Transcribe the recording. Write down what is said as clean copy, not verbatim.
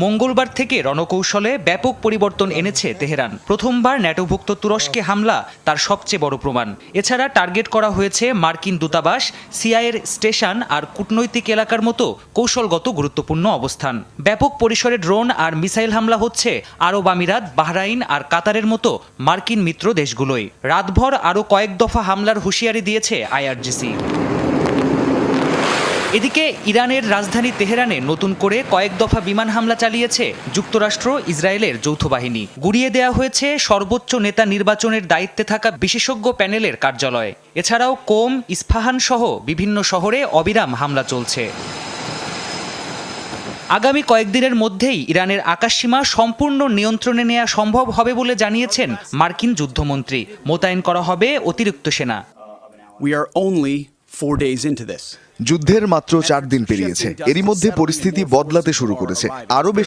মঙ্গলবার থেকে রণকৌশলে ব্যাপক পরিবর্তন এনেছে তেহরান। প্রথমবার ন্যাটোভুক্ত তুরস্কে হামলা তার সবচেয়ে বড় প্রমাণ। এছাড়া টার্গেট করা হয়েছে মার্কিন দূতাবাস, সিআইএর স্টেশন আর কূটনৈতিক এলাকার মতো কৌশলগত গুরুত্বপূর্ণ অবস্থান। ব্যাপক পরিসরে ড্রোন আর মিসাইল হামলা হচ্ছে আরব আমিরাত, বাহরাইন আর কাতারের মতো মার্কিন মিত্র দেশগুলোই। রাতভর আরও কয়েক দফা হামলার হুঁশিয়ারি দিয়েছে আইআরজিসি। এদিকে ইরানের রাজধানী তেহরানে নতুন করে কয়েক দফা বিমান হামলা চালিয়েছে যুক্তরাষ্ট্র ইসরায়েলের যৌথ বাহিনী। গুড়িয়ে দেওয়া হয়েছে সর্বোচ্চ নেতা নির্বাচনের দায়িত্বে থাকা বিশেষজ্ঞ প্যানেলের কার্যালয়। এছাড়াও কোম, ইস্পাহান সহ বিভিন্ন শহরে অবিরাম হামলা চলছে। আগামী কয়েকদিনের মধ্যেই ইরানের আকাশসীমা সম্পূর্ণ নিয়ন্ত্রণে নেওয়া সম্ভব হবে বলে জানিয়েছেন মার্কিন যুদ্ধমন্ত্রী। মোতায়েন করা হবে অতিরিক্ত সেনা। We are only 4 days into this. যুদ্ধের মাত্র 4 দিন পেরিয়েছে, এরই মধ্যে পরিস্থিতি বদলাতে শুরু করেছে। আরও